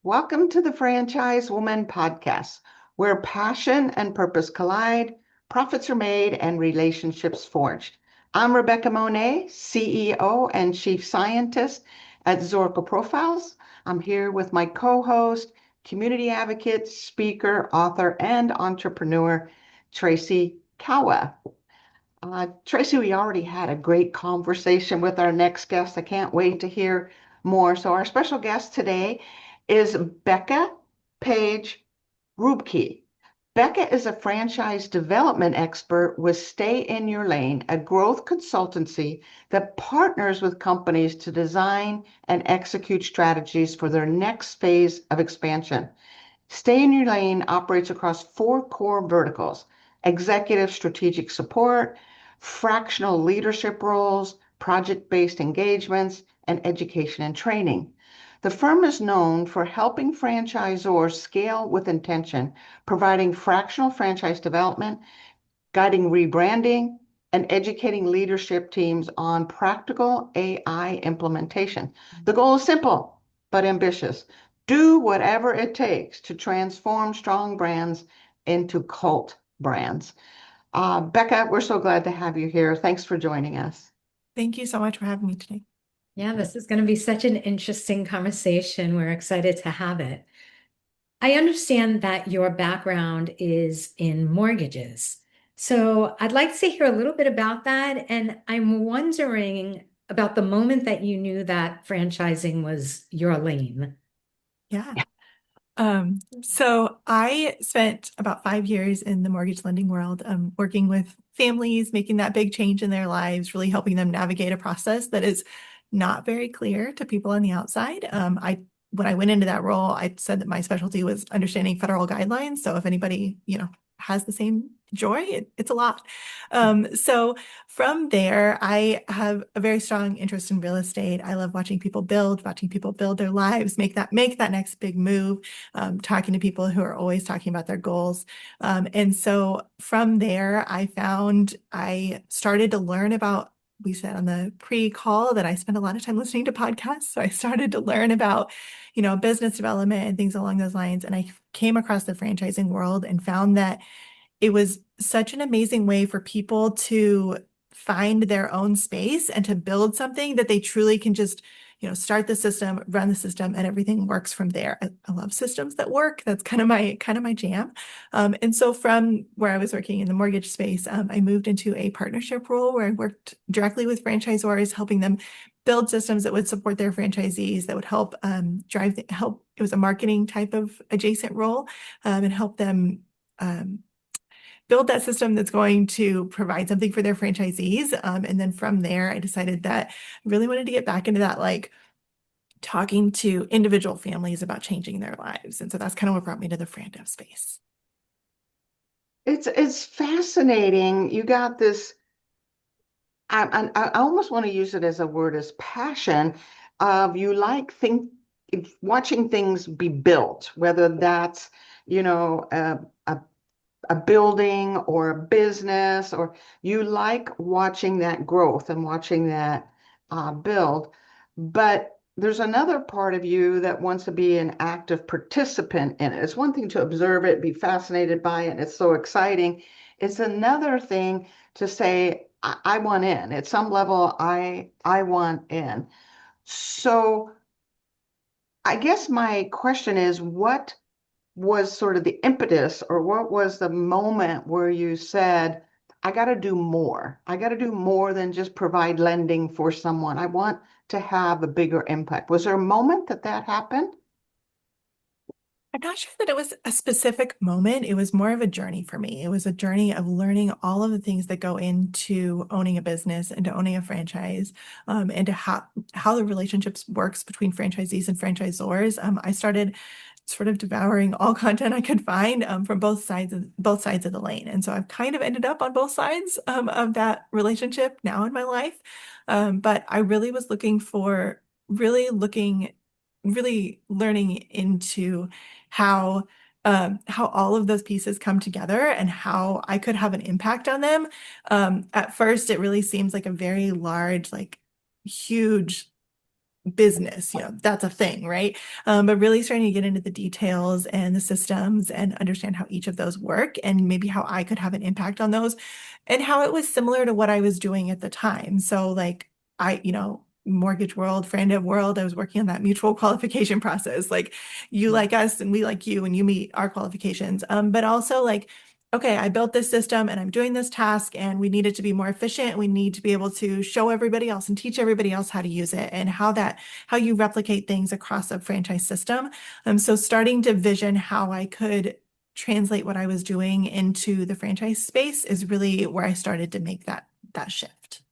Welcome to the Franchise Woman Podcast, where passion and purpose collide, profits are made, and relationships forged. I'm Rebecca Monet, CEO and Chief Scientist at Zorka Profiles. I'm here with my co-host, community advocate, speaker, author, and entrepreneur, Tracy Kawa. Tracy, we already had a great conversation with our next guest. I can't wait to hear more. So, our special guest today is Becca Page Ruebke. Becca is a franchise development expert with Stay in Your Lane, a growth consultancy that partners with companies to design and execute strategies for their next phase of expansion. Stay in Your Lane operates across four core verticals: executive strategic support, fractional leadership roles, project-based engagements, and education and training. The firm is known for helping franchisors scale with intention, providing fractional franchise development, guiding rebranding, and educating leadership teams on practical AI implementation. The goal is simple but ambitious. Do whatever it takes to transform strong brands into cult brands. Becca, we're so glad to have you here. Thanks for joining us. Thank you so much for having me today. Yeah, this is going to be such an interesting conversation. We're excited to have it. I understand that your background is in mortgages. So I'd like to hear a little bit about that. And I'm wondering about the moment that you knew that franchising was your lane. Yeah. So I spent about 5 years in the mortgage lending world, working with families, making that big change in their lives, really helping them navigate a process that is not very clear to people on the outside. When I went into that role, I said that my specialty was understanding federal guidelines. So if anybody, has the same joy, it's a lot. So from there, I have a very strong interest in real estate. I love watching people build their lives, make that next big move, talking to people who are always talking about their goals. And so from there, I started to learn about, we said on the pre-call that I spend a lot of time listening to podcasts. So I started to learn about, business development and things along those lines. And I came across the franchising world and found that it was such an amazing way for people to find their own space and to build something that they truly can just, start the system, run the system, and everything works from there. I love systems that work. That's kind of my jam. And so from where I was working in the mortgage space, I moved into a partnership role where I worked directly with franchisors, helping them build systems that would support their franchisees, that would help help. It was a marketing type of adjacent role, and help them build that system that's going to provide something for their franchisees. And then from there, I decided that I really wanted to get back into that, like talking to individual families about changing their lives. And so that's kind of what brought me to the Fran Dev space. It's fascinating. You got this. I almost want to use it as a word as passion of you like watching things be built, whether that's you know a, a a building or a business, or you like watching that growth and watching that build. But there's another part of you that wants to be an active participant in it. It's one thing to observe it, be fascinated by it, and it's so exciting. It's another thing to say, I want in. At some level, I want in. So I guess my question is, what was sort of the impetus, or what was the moment where you said, I got to do more? I got to do more than just provide lending for someone. I want to have a bigger impact. Was there a moment that happened? I'm not sure that it was a specific moment. It was more of a journey for me. It was a journey of learning all of the things that go into owning a business and to owning a franchise, and to how the relationships works between franchisees and franchisors. I started sort of devouring all content I could find, from both sides of the lane. And so I've kind of ended up on both sides, of that relationship now in my life. But I really was really learning into how how all of those pieces come together and how I could have an impact on them. At first, it really seems like a very large, like huge business, that's a thing, right? But really starting to get into the details and the systems and understand how each of those work and maybe how I could have an impact on those and how it was similar to what I was doing at the time. So like mortgage world, friend world, I was working on that mutual qualification process. Like you like us and we like you and you meet our qualifications. But also like, okay, I built this system and I'm doing this task and we need it to be more efficient. We need to be able to show everybody else and teach everybody else how to use it and how you replicate things across a franchise system. So starting to vision how I could translate what I was doing into the franchise space is really where I started to make that shift.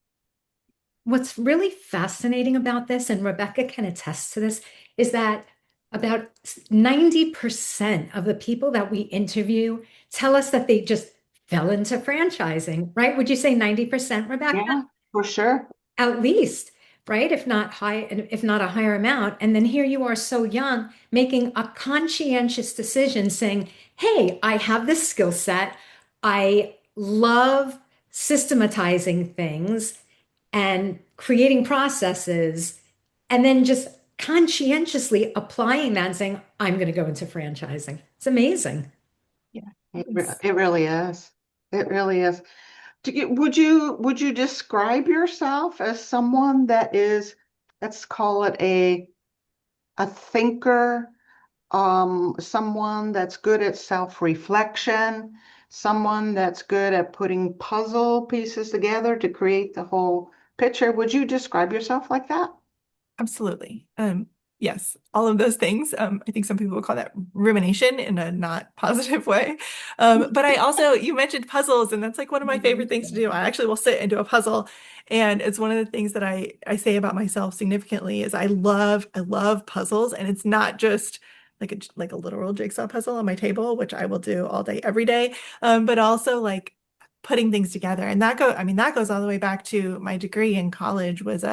What's really fascinating about this, and Rebecca can attest to this, is that about 90% of the people that we interview tell us that they just fell into franchising, right? Would you say 90%, Rebecca? Yeah, for sure. At least, right? If not high, if not a higher amount. And then here you are so young, making a conscientious decision saying, hey, I have this skill set. I love systematizing things and creating processes, and then just conscientiously applying that and saying, I'm going to go into franchising. It's amazing. Yeah. It really is. It really is. Would you describe yourself as someone that is, let's call it a thinker, someone that's good at self-reflection, someone that's good at putting puzzle pieces together to create the whole picture? Would you describe yourself like that? Absolutely. Yes, all of those things. I think some people will call that rumination in a not positive way. But I also, you mentioned puzzles, and that's like one of my favorite things to do. I actually will sit and do a puzzle. And it's one of the things that I say about myself significantly is I love puzzles. And it's not just like a literal jigsaw puzzle on my table, which I will do all day, every day. But also like putting things together. And I mean, that goes all the way back to my degree in college was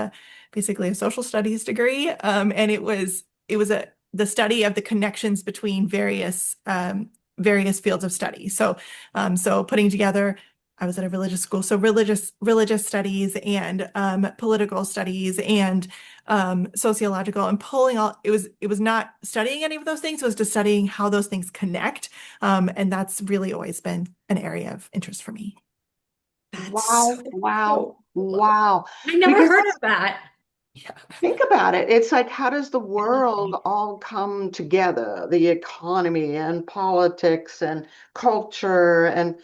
basically a social studies degree. And it was the study of the connections between various fields of study. So putting together, I was at a religious school, so religious studies and political studies and sociological and pulling all. It was not studying any of those things. It was just studying how those things connect. And that's really always been an area of interest for me. That's Wow, so wow, cool. wow. I never Because heard of that. Yeah. think about it. It's like, how does the world all come together? The economy and politics and culture and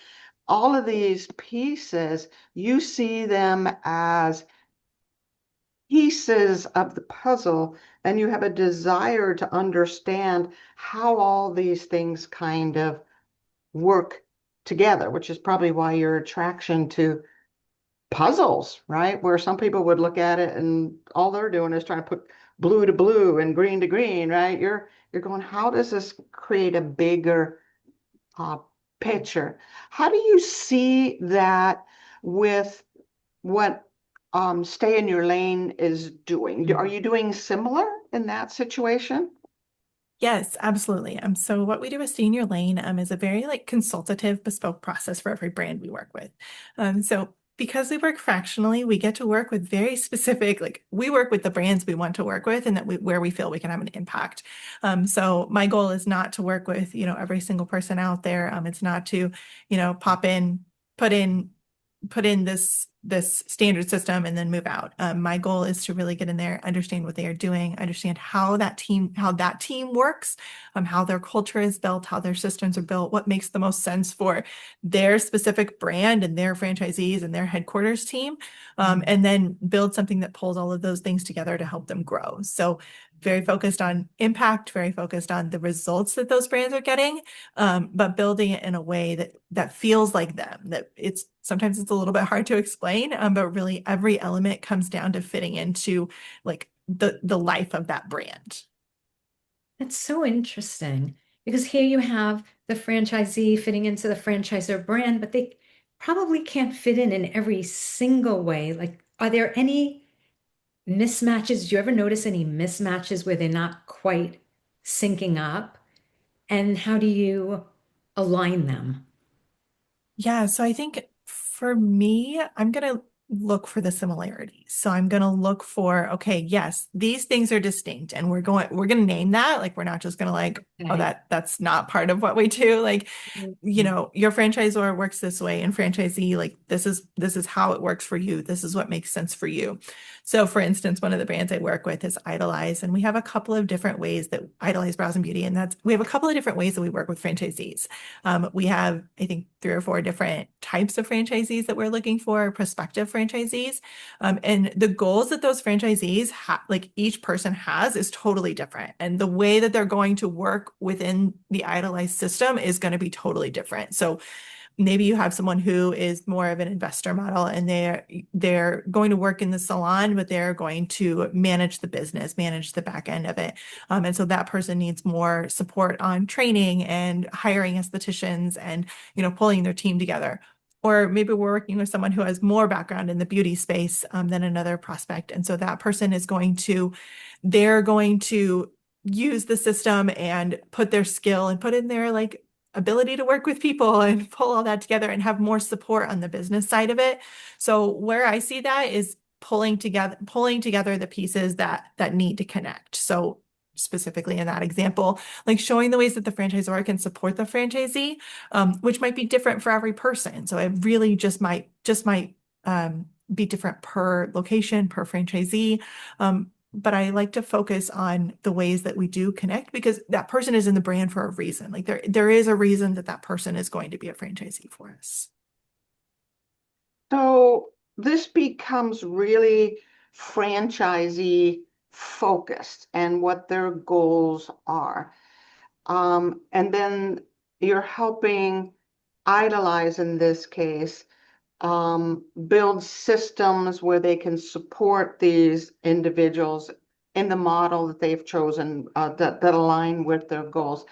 all of these pieces, you see them as pieces of the puzzle, and you have a desire to understand how all these things kind of work together, which is probably why your attraction to puzzles, right? Where some people would look at it and all they're doing is trying to put blue to blue and green to green, right? You're going, how does this create a bigger uh, picture? How do you see that with what Stay in Your Lane is doing? Are you doing similar in that situation? Yes, absolutely. So what we do with Senior Lane is a very like consultative, bespoke process for every brand we work with. So because we work fractionally, we get to work with very specific, like we work with the brands we want to work with and where we feel we can have an impact. So my goal is not to work with, every single person out there. It's not to, pop in, put in, put in this standard system and then move out. My goal is to really get in there, understand what they are doing, understand how that team works, how their culture is built, how their systems are built, what makes the most sense for their specific brand and their franchisees and their headquarters team, and then build something that pulls all of those things together to help them grow. So very focused on impact, very focused on the results that those brands are getting, but building it in a way that feels like them. That sometimes it's a little bit hard to explain, but really every element comes down to fitting into like the life of that brand. That's so interesting because here you have the franchisee fitting into the franchisor brand, but they probably can't fit in every single way. Like, are there any mismatches? Do you ever notice any mismatches where they're not quite syncing up? And how do you align them? Yeah, so I think for me, I'm gonna look for the similarities. So I'm going to look for, okay, yes, these things are distinct, and we're going to name that. Like, we're not just going to like, oh, Okay. that's not part of what we do. Like, you Mhm. know, your franchisor works this way, and franchisee, like, this is how it works for you. This is what makes sense for you. So for instance, one of the brands I work with is Idolize, and we have a couple of different ways that Idolize Brows and Beauty, and we have a couple of different ways that we work with franchisees. We have, I think, 3 or 4 different types of franchisees that we're looking for, prospective franchisees. And the goals that those franchisees like each person has is totally different. And the way that they're going to work within the Idolize system is going to be totally different. So maybe you have someone who is more of an investor model, and they're going to work in the salon, but they're going to manage the business, manage the back end of it. And so that person needs more support on training and hiring estheticians and, you know, pulling their team together. Or maybe we're working with someone who has more background in the beauty space than another prospect. And so that person they're going to use the system and put their skill and put in their like ability to work with people and pull all that together and have more support on the business side of it. So where I see that is pulling together the pieces that need to connect. So specifically in that example, like showing the ways that the franchisor can support the franchisee, which might be different for every person. So it really just might be different per location, per franchisee. But I like to focus on the ways that we do connect, because that person is in the brand for a reason. Like there is a reason that that person is going to be a franchisee for us. So this becomes really franchisee focused and what their goals are. And then you're helping Idolize in this case build systems where they can support these individuals in the model that they've chosen that align with their goals.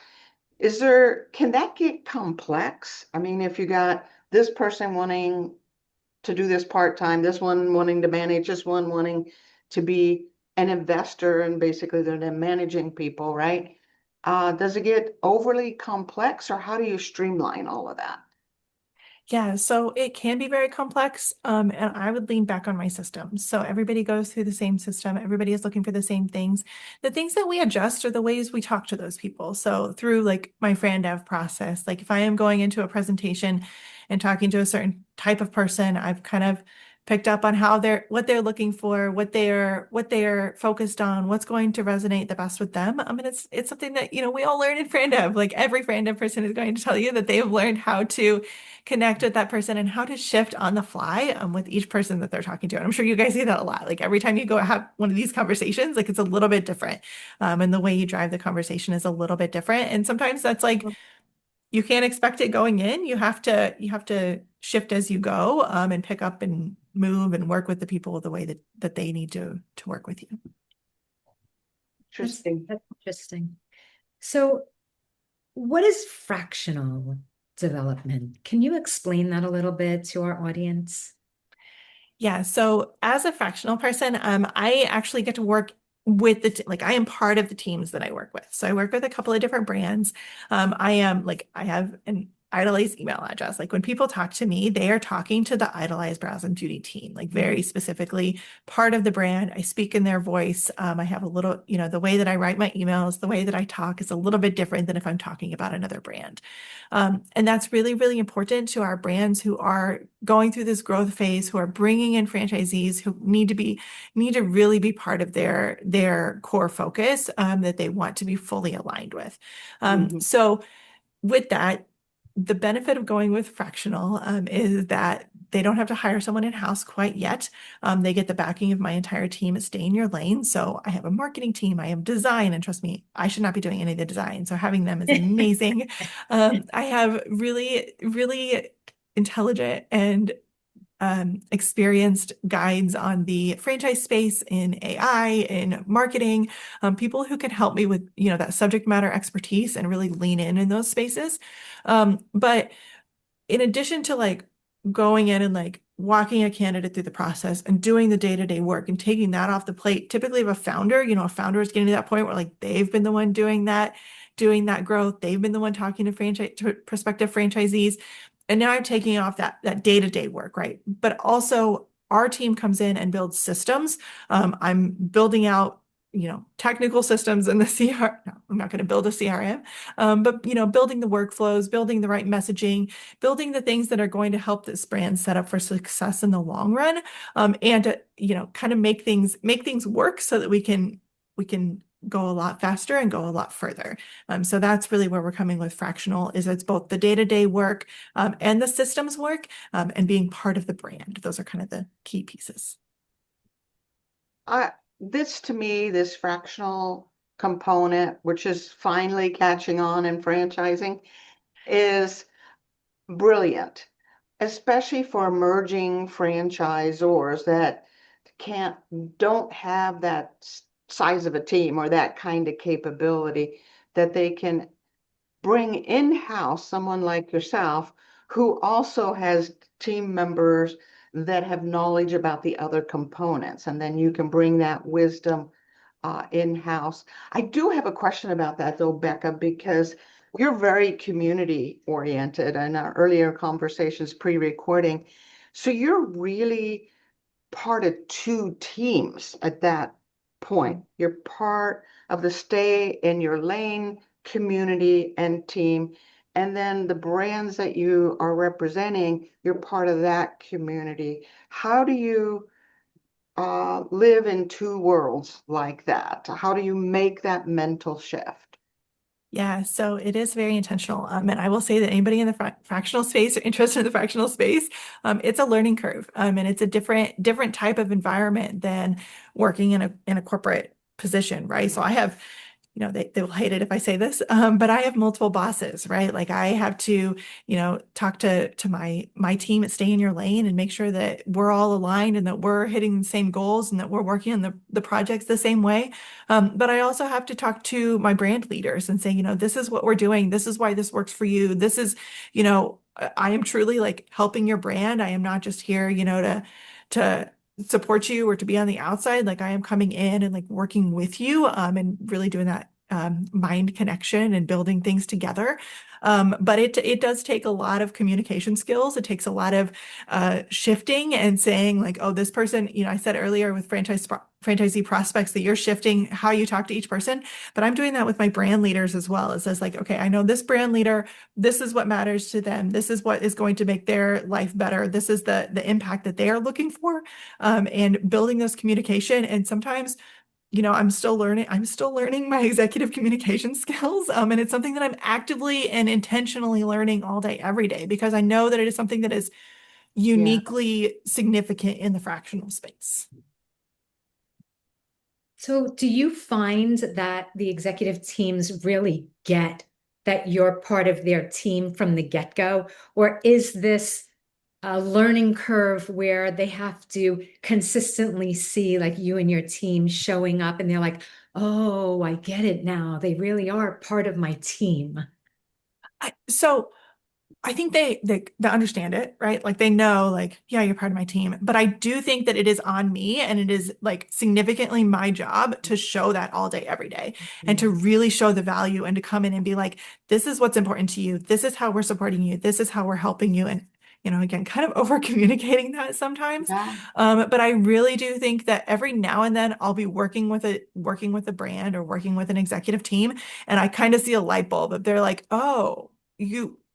Can that get complex? I mean, if you got this person wanting to do this part-time, this one wanting to manage, this one wanting to be an investor, and basically they're then managing people, right? Does it get overly complex, or how do you streamline all of that? Yeah, so it can be very complex. And I would lean back on my system. So everybody goes through the same system. Everybody is looking for the same things. The things that we adjust are the ways we talk to those people. So through like my Fran Dev process, like if I am going into a presentation and talking to a certain type of person, I've kind of picked up on what they're looking for, what they're focused on, what's going to resonate the best with them. I mean, it's something that, you know, we all learn in Fran Dev. Like every Fran Dev person is going to tell you that they have learned how to connect with that person and how to shift on the fly with each person that they're talking to. And I'm sure you guys see that a lot. Like every time you go have one of these conversations, like it's a little bit different. And the way you drive the conversation is a little bit different. And sometimes that's like you can't expect it going in. You have to shift as you go, and pick up and move and work with the people the way that they need to work with you. Interesting. That's interesting. So, what is fractional development? Can you explain that a little bit to our audience? Yeah, so as a fractional person, I actually get to work with like I am part of the teams that I work with. So I work with a couple of different brands. I have an Idolize email address. Like when people talk to me, they are talking to the Idolize Brows and Beauty team, like very specifically part of the brand. I speak in their voice. I have a little, you know, the way that I write my emails, the way that I talk is a little bit different than if I'm talking about another brand. And that's really, really important to our brands who are going through this growth phase, who are bringing in franchisees who need to really be part of their core focus, that they want to be fully aligned with. Mhm. So with that, the benefit of going with fractional is that they don't have to hire someone in-house quite yet. They get the backing of my entire team at Stay in Your Lane. So I have a marketing team, I have design, and trust me, I should not be doing any of the design. So having them is amazing. I have really, really intelligent and experienced guides on the franchise space in AI, in marketing, people who can help me with, you know, that subject matter expertise and really lean in those spaces. But in addition to like going in and like walking a candidate through the process and doing the day-to-day work and taking that off the plate, typically of a founder, you know, a founder is getting to that point where like they've been the one doing that growth. They've been the one talking to prospective franchisees. And now I'm taking off that day-to-day work, right? But also our team comes in and builds systems. I'm building out technical systems in the CR. No, I'm not going to build a CRM, but building the workflows, building the right messaging, building the things that are going to help this brand set up for success in the long run, and kind of make things work so that we can go a lot faster and go a lot further. So that's really where we're coming with Fractional. Is it's both the day-to-day work and the systems work and being part of the brand. Those are kind of the key pieces. This to me, this fractional component, which is finally catching on in franchising, is brilliant, especially for emerging franchisors that don't have that size of a team or that kind of capability, that they can bring in-house someone like yourself who also has team members that have knowledge about the other components, and then you can bring that wisdom in-house. I do have a question about that though, Becca, because you're very community oriented in our earlier conversations pre-recording. So you're really part of two teams at that point. You're part of the stay in your lane community and team. And then the brands that you are representing, you're part of that community. How do you live in two worlds like that? How do you make that mental shift? Yeah, so it is very intentional. And I will say that anybody in the fractional space or interested in the fractional space, it's a learning curve. And it's a different type of environment than working in a corporate position, right? So I have, they will hate it if I say this, but I have multiple bosses, right? Like I have to, talk to my team at Stay in Your Lane and make sure that we're all aligned and that we're hitting the same goals and that we're working on the projects the same way. But I also have to talk to my brand leaders and say, this is what we're doing. This is why this works for you. This is, I am truly like helping your brand. I am not just here, to support you or to be on the outside. Like I am coming in and like working with you and really doing that mind connection and building things together. But it does take a lot of communication skills. It takes a lot of shifting and saying like, oh, this person, I said earlier with franchisee prospects that you're shifting how you talk to each person, but I'm doing that with my brand leaders as well. It says like, okay, I know this brand leader, this is what matters to them. This is what is going to make their life better. This is the impact that they are looking for, and building this communication. And sometimes I'm still learning my executive communication skills. And it's something that I'm actively and intentionally learning all day, every day, because I know that it is something that is uniquely significant in the fractional space. So do you find that the executive teams really get that you're part of their team from the get-go? Or is this a learning curve where they have to consistently see like you and your team showing up and they're like, oh, I get it now. They really are part of my team. So I think they understand it, right? Like they know, like, yeah, you're part of my team. But I do think that it is on me and it is like significantly my job to show that all day, every day, and to really show the value and to come in and be like, this is what's important to you. This is how we're supporting you. This is how we're helping you. And again, kind of over communicating that sometimes. Yeah. But I really do think that every now and then I'll be working with a brand or working with an executive team, and I kind of see a light bulb that they're like, oh,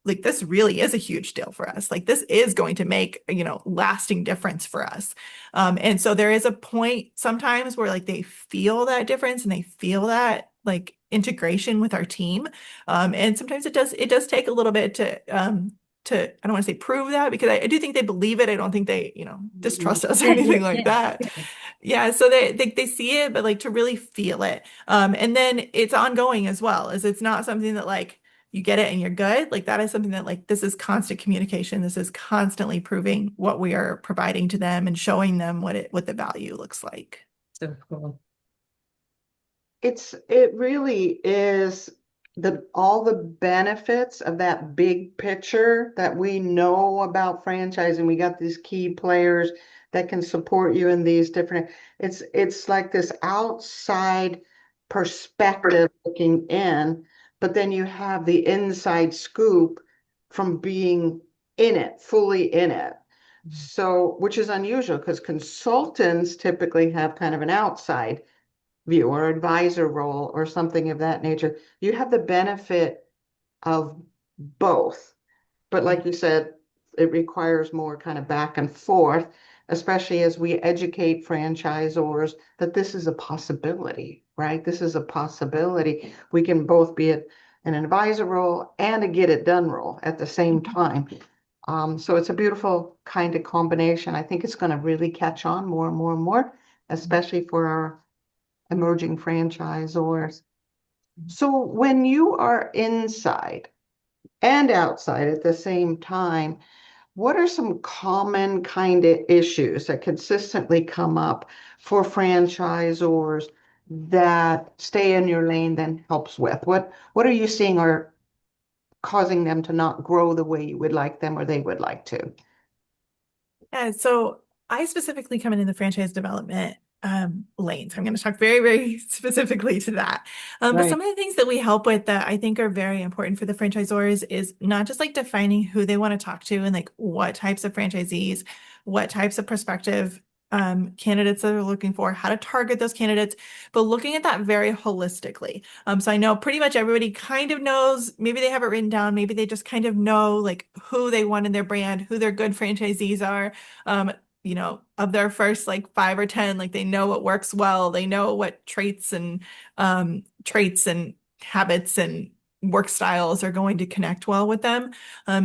like this really is a huge deal for us. Like this is going to make, lasting difference for us. And so there is a point sometimes where like they feel that difference and they feel that like integration with our team. And sometimes it does take a little bit I don't want to say prove that, because I do think they believe it. I don't think they, distrust us or anything like that. Yeah. So they see it, but like to really feel it. And then it's ongoing as well, as it's not something that like you get it and you're good. Like that is something that like, this is constant communication. This is constantly proving what we are providing to them and showing them what the value looks like. So cool. It really is all the benefits of that big picture that we know about franchising. We got these key players that can support you in these different, it's like this outside perspective looking in, but then you have the inside scoop from being in it, fully in it. So, which is unusual because consultants typically have kind of an outside view or advisor role or something of that nature. You have the benefit of both. But like you said, it requires more kind of back and forth, especially as we educate franchisors that this is a possibility, right? This is a possibility. We can both be an advisor role and a get it done role at the same time. So it's a beautiful kind of combination. I think it's going to really catch on more and more and more, especially for our emerging franchisors. So when you are inside and outside at the same time, what are some common kind of issues that consistently come up for franchisors that stay in your lane then helps with? What are you seeing are causing them to not grow the way you would like them or they would like to? Yeah, so I specifically come in the franchise development lane. So I'm going to talk very, very specifically to that. But Right. some of the things that we help with that I think are very important for the franchisors is not just like defining who they want to talk to and like what types of franchisees, what types of prospective candidates that they're looking for, how to target those candidates, but looking at that very holistically. So I know pretty much everybody kind of knows, maybe they have it written down, maybe they just kind of know like who they want in their brand, who their good franchisees are. Um, of their first like 5 or 10, like they know what works well, they know what traits and habits and work styles are going to connect well with them.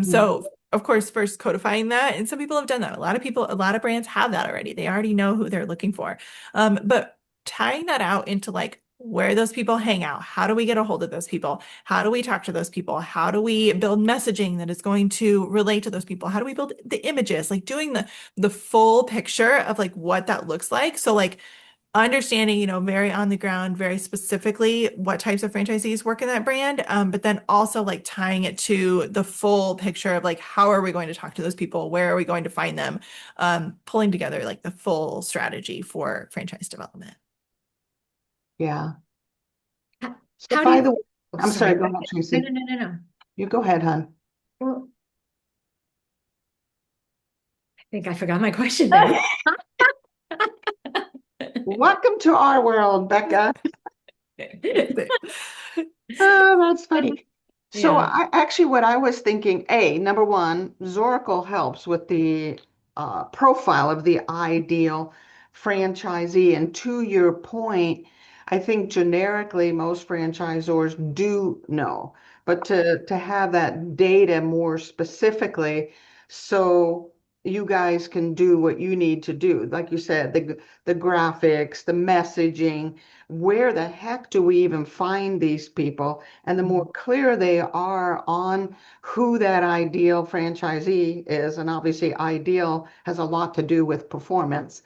So of course, first codifying that, and some people have done that. A lot of brands have that already. They already know who they're looking for. But tying that out into like where those people hang out, how do we get a hold of those people? How do we talk to those people? How do we build messaging that is going to relate to those people? How do we build the images? Like doing the full picture of like what that looks like. So like understanding, very on the ground, very specifically what types of franchisees work in that brand, but then also like tying it to the full picture of like how are we going to talk to those people? Where are we going to find them? Pulling together like the full strategy for franchise development. Yeah. So How do by you, the way, oh, I'm sorry, sorry. go ahead, No, Tracy. no, no, no, no. You go ahead, hon. Well, I think I forgot my question now. Welcome to our world, Becca. Oh, that's funny. So Yeah. I actually what I was thinking, number one, Zoracle helps with the profile of the ideal franchisee. And to your point, I think generically most franchisors do know, but to have that data more specifically, so you guys can do what you need to do. Like you said, the graphics, the messaging, where the heck do we even find these people? And the more clear they are on who that ideal franchisee is, and obviously ideal has a lot to do with performance.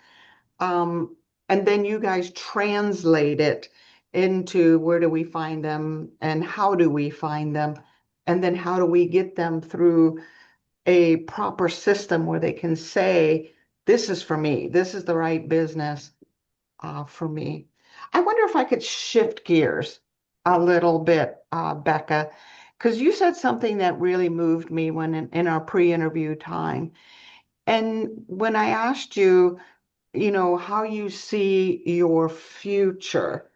And then you guys translate it into where do we find them and how do we find them? And then how do we get them through a proper system where they can say, this is for me, this is the right business for me. I wonder if I could shift gears a little bit, Becca, because you said something that really moved me when in our pre-interview time. And when I asked you, how you see your future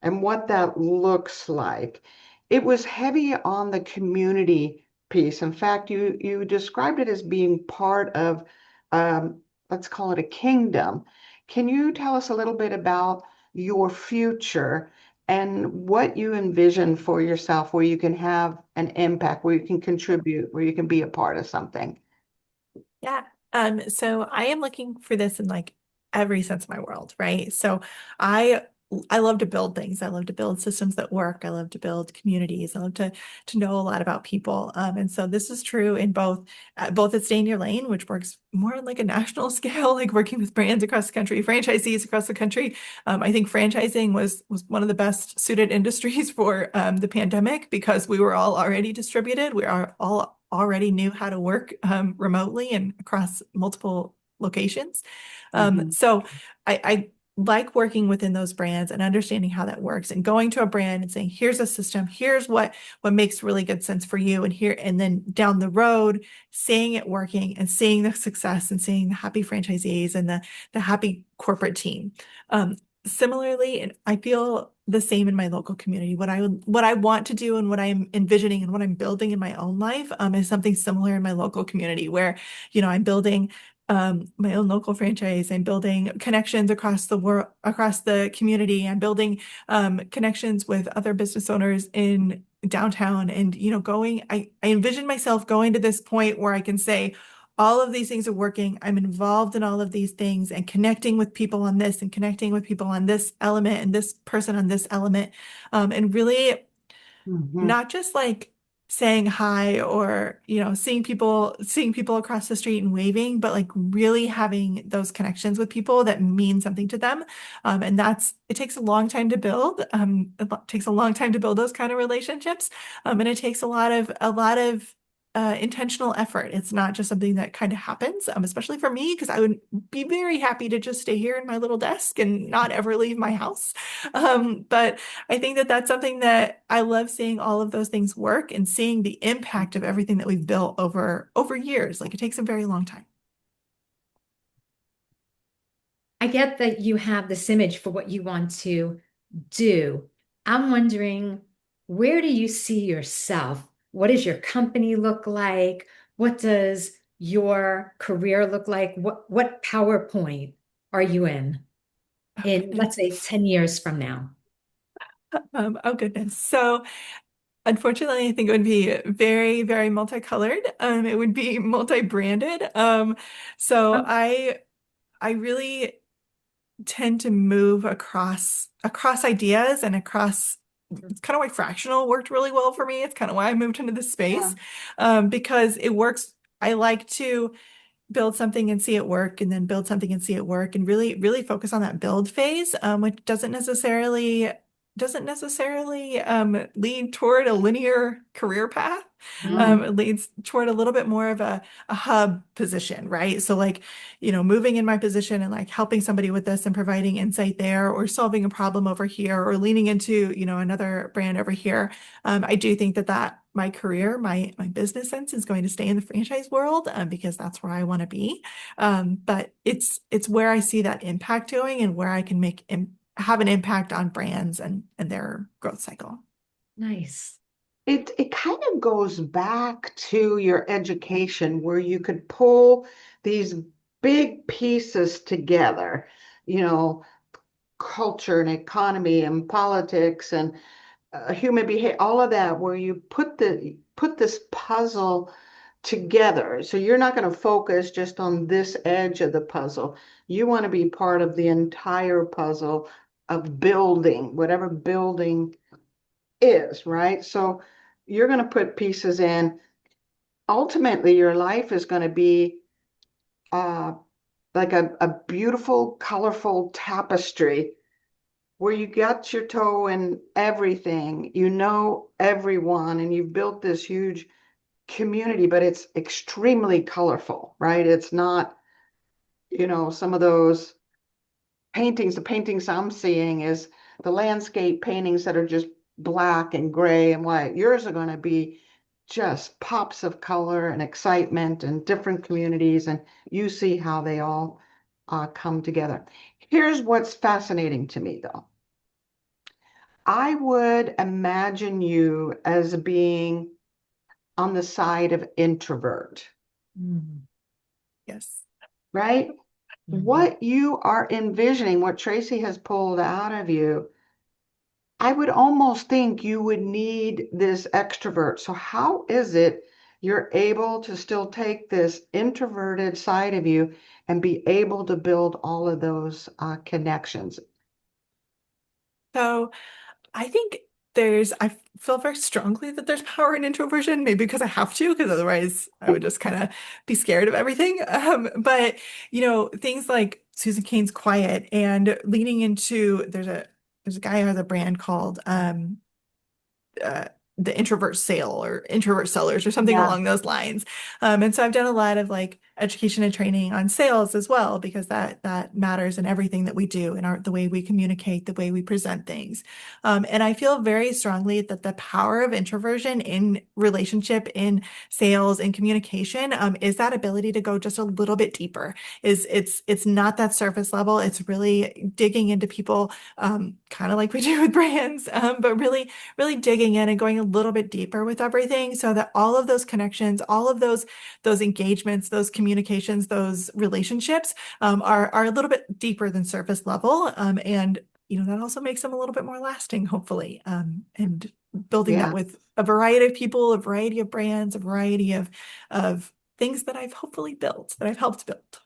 and what that looks like. It was heavy on the community piece. In fact, you described it as being part of, let's call it a kingdom. Can you tell us a little bit about your future and what you envision for yourself, where you can have an impact, where you can contribute, where you can be a part of something? Yeah. So I am looking for this in like every sense of my world, right? So I I love to build things. I love to build systems that work. I love to build communities. I love to know a lot about people. And so this is true in both at Stay in Your Lane, which works more on like a national scale, like working with brands across the country, franchisees across the country. I think franchising was one of the best suited industries for the pandemic because we were all already distributed. We are all already knew how to work remotely and across multiple locations. Mhm. So I like working within those brands and understanding how that works and going to a brand and saying, here's a system, here's what makes really good sense for you. And then down the road, seeing it working and seeing the success and seeing the happy franchisees and the happy corporate team. Similarly, and I feel the same in my local community. What I want to do and what I'm envisioning and what I'm building in my own life is something similar in my local community where, I'm building my own local franchise. I'm building connections across the world, across the community. I'm building connections with other business owners in downtown. And, I envision myself going to this point where I can say, all of these things are working. I'm involved in all of these things and connecting with people on this and connecting with people on this element and this person on this element. And really Mhm. not just like saying hi or seeing people across the street and waving, but like really having those connections with people that mean something to them. And it takes a long time to build. It takes a long time to build those kind of relationships. And it takes a lot of intentional effort. It's not just something that kind of happens, especially for me, because I would be very happy to just stay here in my little desk and not ever leave my house. But I think that that's something that I love, seeing all of those things work and seeing the impact of everything that we've built over years. Like it takes a very long time. I get that you have this image for what you want to do. I'm wondering, where do you see yourself? What does your company look like? What does your career look like? What PowerPoint are you Oh in, let's goodness. say, 10 years from now? Oh goodness. So unfortunately, I think it would be very, very multicolored. It would be multi-branded. So Oh, I really tend to move across ideas and across. It's kind of why fractional worked really well for me. It's kind of why I moved into this Yeah. space, because it works. I like to build something and see it work, and then build something and see it work, and really, really focus on that build phase, which doesn't necessarily lead toward a linear career path. mm, It leads toward a little bit more of a hub position, right? So like, moving in my position and like helping somebody with this and providing insight there, or solving a problem over here, or leaning into, another brand over here. I do think that my career, my business sense is going to stay in the franchise world, because that's where I want to be. But it's where I see that impact going and where I can have an impact on brands and their growth cycle. nice. It kind of goes back to your education where you could pull these big pieces together, you know, culture and economy and politics and human behavior, all of that, where you put this puzzle together. So you're not going to focus just on this edge of the puzzle. You want to be part of the entire puzzle of building, whatever building is, right? So you're going to put pieces in. Ultimately, your life is going to be uh, like a beautiful, colorful tapestry where you got your toe in everything, you know everyone, and you've built this huge community, but it's extremely colorful, right? It's not, some of those paintings, the paintings I'm seeing is the landscape paintings that are just black and gray and white. Yours are going to be just pops of color and excitement and different communities, and you see how they all come together. Here's what's fascinating to me, though. I would imagine you as being on the side of introvert, Mm, Yes. right? mhm. What you are envisioning, what Tracy has pulled out of you, I would almost think you would need this extrovert. So, how is it you're able to still take this introverted side of you and be able to build all of those connections? So I think I feel very strongly that there's power in introversion, maybe because I have to, because otherwise I would just kind of be scared of everything. But, things like Susan Cain's Quiet and leaning into, there's a guy who has a brand called uh, the Introvert Sale or Introvert Sellers or something Yeah. along those lines. And so I've done a lot of like education and training on sales as well, because that matters in everything that we do, in the way we communicate, the way we present things. And I feel very strongly that the power of introversion in relationship, in sales, in communication, is that ability to go just a little bit deeper. It's not that surface level. It's really digging into people, kind of like we do with brands, but really digging in and going a little bit deeper with everything, so that all of those connections, all of those engagements, those communications, those relationships, are a little bit deeper than surface level. And that also makes them a little bit more lasting, hopefully. And building that Yeah. with a variety of people, a variety of brands, a variety of things that I've hopefully built, that I've helped build.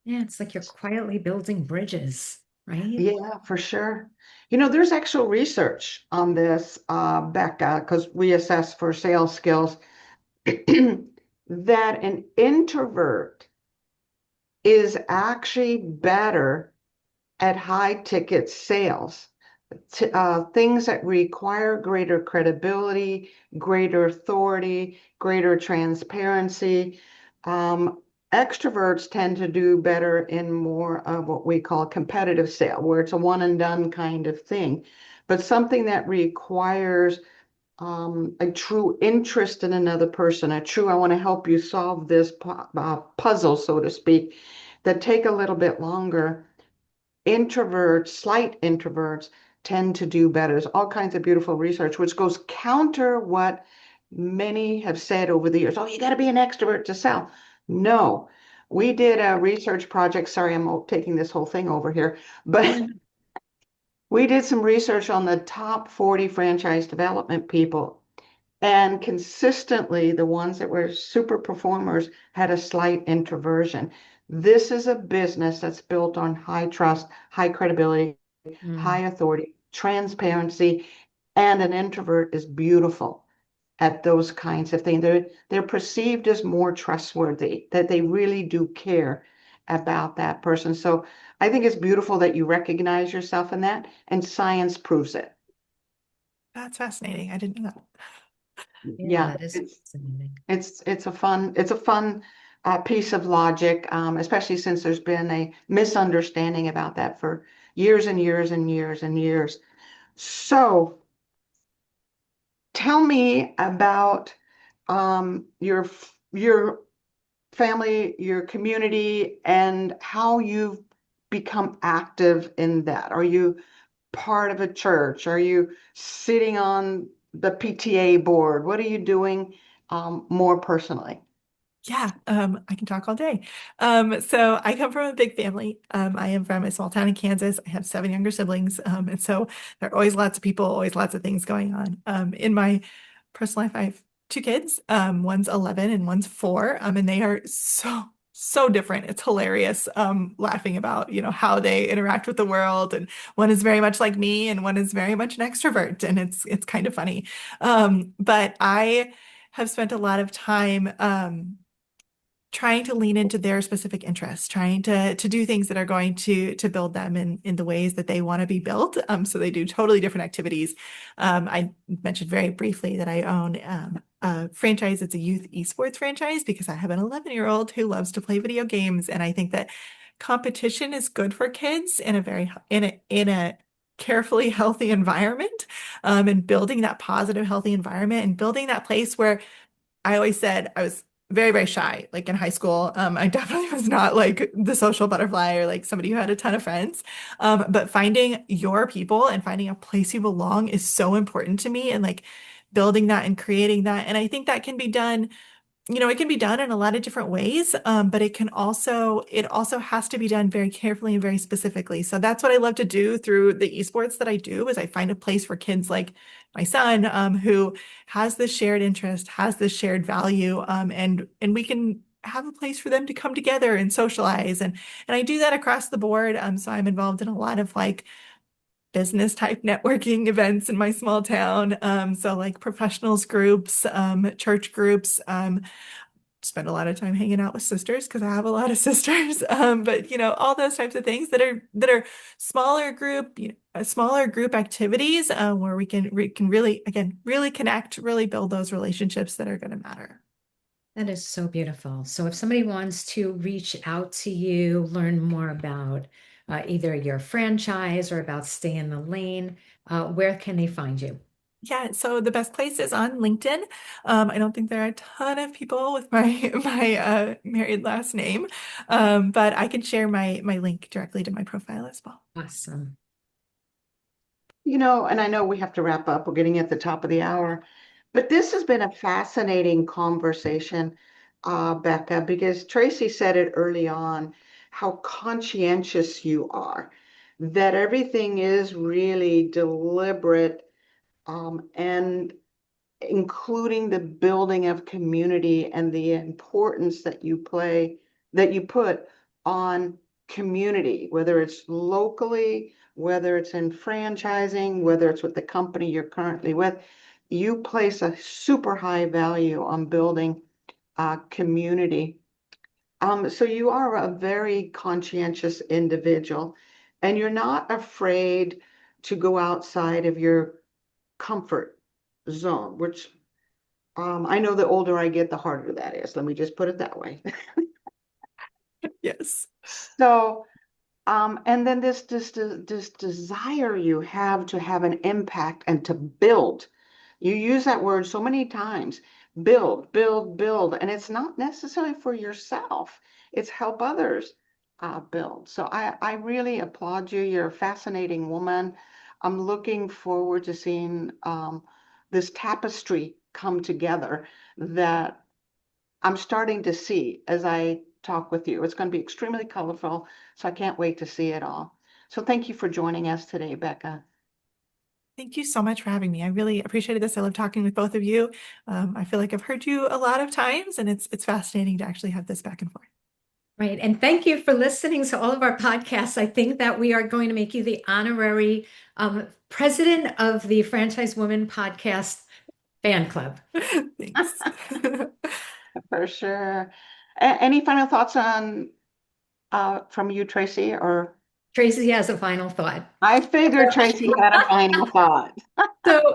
Yeah, it's like you're quietly building bridges, right? Yeah, for sure. There's actual research on this, Becca, because we assess for sales skills, that an introvert is actually better at high ticket sales, things that require greater credibility, greater authority, greater transparency. Extroverts tend to do better in more of what we call competitive sale, where it's a one and done kind of thing. But something that requires a true interest in another person, I want to help you solve this puzzle, so to speak, that take a little bit longer. Introverts, slight introverts, tend to do better. There's all kinds of beautiful research, which goes counter what many have said over the years. Oh, you got to be an extrovert to sell. No, we did a research project. Sorry, I'm taking this whole thing over here, but we did some research on the top 40 franchise development people. And consistently, the ones that were super performers had a slight introversion. This is a business that's built on high trust, high credibility, Mm. high authority, transparency, and an introvert is beautiful at those kinds of things. They're perceived as more trustworthy, that they really do care about that person. So I think it's beautiful that you recognize yourself in that, and science proves it. That's fascinating. I didn't know that. Yeah, Yeah, that is it's fascinating. it's a fun piece of logic, especially since there's been a misunderstanding about that for years and years and years and years. So tell me about your family, your community, and how you've become active in that. Are you part of a church? Are you sitting on the PTA board? What are you doing more personally? Yeah, I can talk all day. So I come from a big family. I am from a small town in Kansas. I have 7 younger siblings. And so there are always lots of people, always lots of things going on. In my personal life, I have 2 kids. One's 11 and one's 4. And they are so different. It's hilarious, laughing about, how they interact with the world. And one is very much like me, and one is very much an extrovert. And it's kind of funny. But I have spent a lot of time, trying to lean into their specific interests, trying to do things that are going to build them in the ways that they want to be built. So they do totally different activities. I mentioned very briefly that I own a franchise. It's a youth esports franchise because I have an 11-year-old who loves to play video games, and I think that competition is good for kids in a carefully healthy environment, and building that positive, healthy environment, and building that place where I always said I was very, very shy, like in high school. I definitely was not like the social butterfly or like somebody who had a ton of friends. But finding your people and finding a place you belong is so important to me, and like building that and creating that. And I think that can be done, it can be done in a lot of different ways, but it also has to be done very carefully and very specifically. So that's what I love to do through the esports that I do, is I find a place for kids like my son, who has this shared interest, has this shared value, and we can have a place for them to come together and socialize. And I do that across the board. So I'm involved in a lot of like business type networking events in my small town. So like professionals groups, church groups, spend a lot of time hanging out with sisters because I have a lot of sisters. But all those types of things that are smaller group, smaller group activities, where we can really, again, really connect, really build those relationships that are going to matter. That is so beautiful. So if somebody wants to reach out to you, learn more about either your franchise or about Stay in the Lane, where can they find you? Yeah, so the best place is on LinkedIn. I don't think there are a ton of people with my married last name, but I can share my link directly to my profile as well. Awesome. And I know we have to wrap up. We're getting at the top of the hour, but this has been a fascinating conversation, Becca, because Tracy said it early on, how conscientious you are, that everything is really deliberate, and including the building of community and the importance that you put on community, whether it's locally, whether it's in franchising, whether it's with the company you're currently with. You place a super high value on building community. So you are a very conscientious individual, and you're not afraid to go outside of your comfort zone, which I know the older I get, the harder that is. Let me just put it that way. Yes. So, and then this desire you have to have an impact and to build. You use that word so many times. Build, build, build. And it's not necessarily for yourself. It's help others build. So I really applaud you. You're a fascinating woman. I'm looking forward to seeing this tapestry come together that I'm starting to see as I talk with you. It's going to be extremely colorful, so I can't wait to see it all. So thank you for joining us today, Becca. Thank you so much for having me. I really appreciated this. I love talking with both of you. I feel like I've heard you a lot of times, and it's fascinating to actually have this back and forth. Right. And thank you for listening to all of our podcasts. I think that we are going to make you the honorary president of the Franchise Woman Podcast Fan Club. Thanks. For sure. Any final thoughts on from you, Tracy? Or Tracy has a final thought. I figured Tracy had a final thought. So,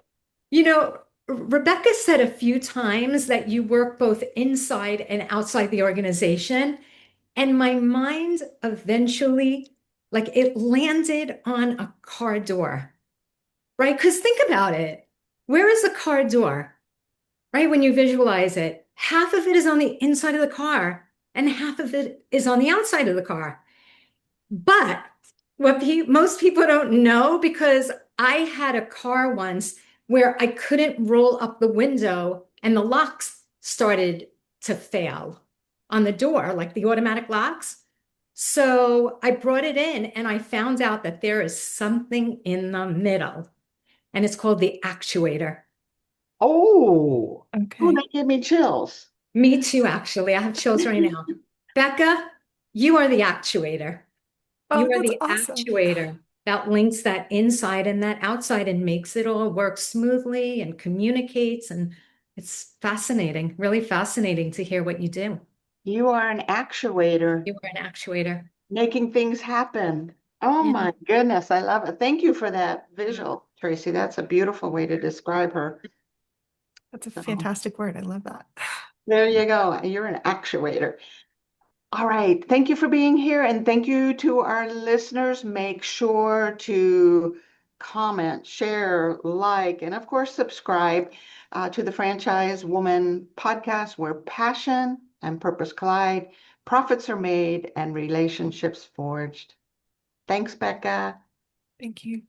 you know, Rebecca said a few times that you work both inside and outside the organization. And my mind eventually, like it landed on a car door, right? Because think about it. Where is the car door, right? When you visualize it, half of it is on the inside of the car and half of it is on the outside of the car. But what most people don't know, because I had a car once where I couldn't roll up the window and the locks started to fail on the door, like the automatic locks. So I brought it in and I found out that there is something in the middle and it's called the actuator. Oh, Okay. that gave me chills. Me too, actually. I have chills right now. Becca, you are the actuator. You Oh, are that's the awesome. actuator that links that inside and that outside and makes it all work smoothly and communicates. And it's fascinating, really fascinating to hear what you do. You are an actuator You are an actuator. making things happen. Oh Yeah. my goodness, I love it. Thank you for that visual, Tracy. That's a beautiful way to describe her. That's a So fantastic word. I love that. there you go. You're an actuator. All right. Thank you for being here. And thank you to our listeners. Make sure to comment, share, like, and of course, subscribe to the Franchise Woman podcast, where passion and purpose collide, profits are made, and relationships forged. Thanks, Becca. Thank you.